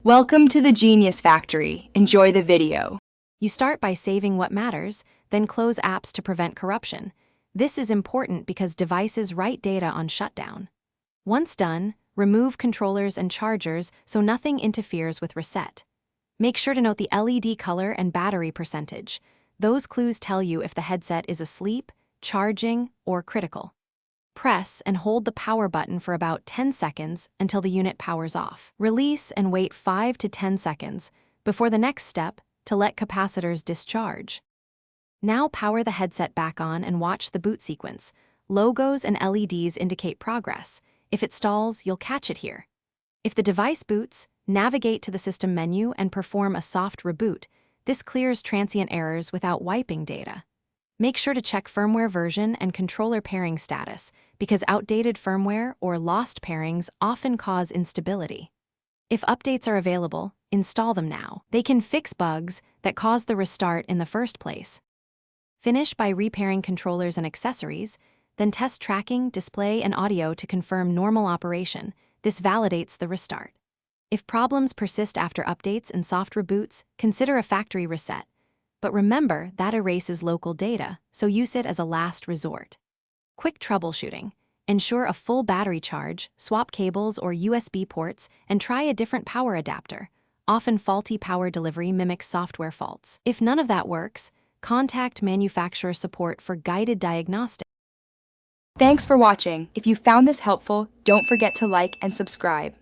Welcome to the Genius Factory. Enjoy the video. You start by saving what matters, then close apps to prevent corruption. This is important because devices write data on shutdown. Once done, remove controllers and chargers so nothing interferes with reset. Make sure to note the LED color and battery percentage. Those clues tell you if the headset is asleep, charging, or critical. Press and hold the power button for about 10 seconds until the unit powers off. Release and wait 5 to 10 seconds before the next step to let capacitors discharge. Now power the headset back on and watch the boot sequence. Logos and LEDs indicate progress. If it stalls, you'll catch it here. If the device boots, navigate to the system menu and perform a soft reboot. This clears transient errors without wiping data. Make sure to check firmware version and controller pairing status, because outdated firmware or lost pairings often cause instability. If updates are available, install them now. They can fix bugs that caused the restart in the first place. Finish by repairing controllers and accessories, then test tracking, display, and audio to confirm normal operation. This validates the restart. If problems persist after updates and soft reboots, consider a factory reset. But remember, that erases local data, so use it as a last resort. Quick troubleshooting. Ensure a full battery charge, swap cables or USB ports, and try a different power adapter. Often faulty power delivery mimics software faults. If none of that works, contact manufacturer support for guided diagnostics. Thanks for watching. If you found this helpful, don't forget to like and subscribe.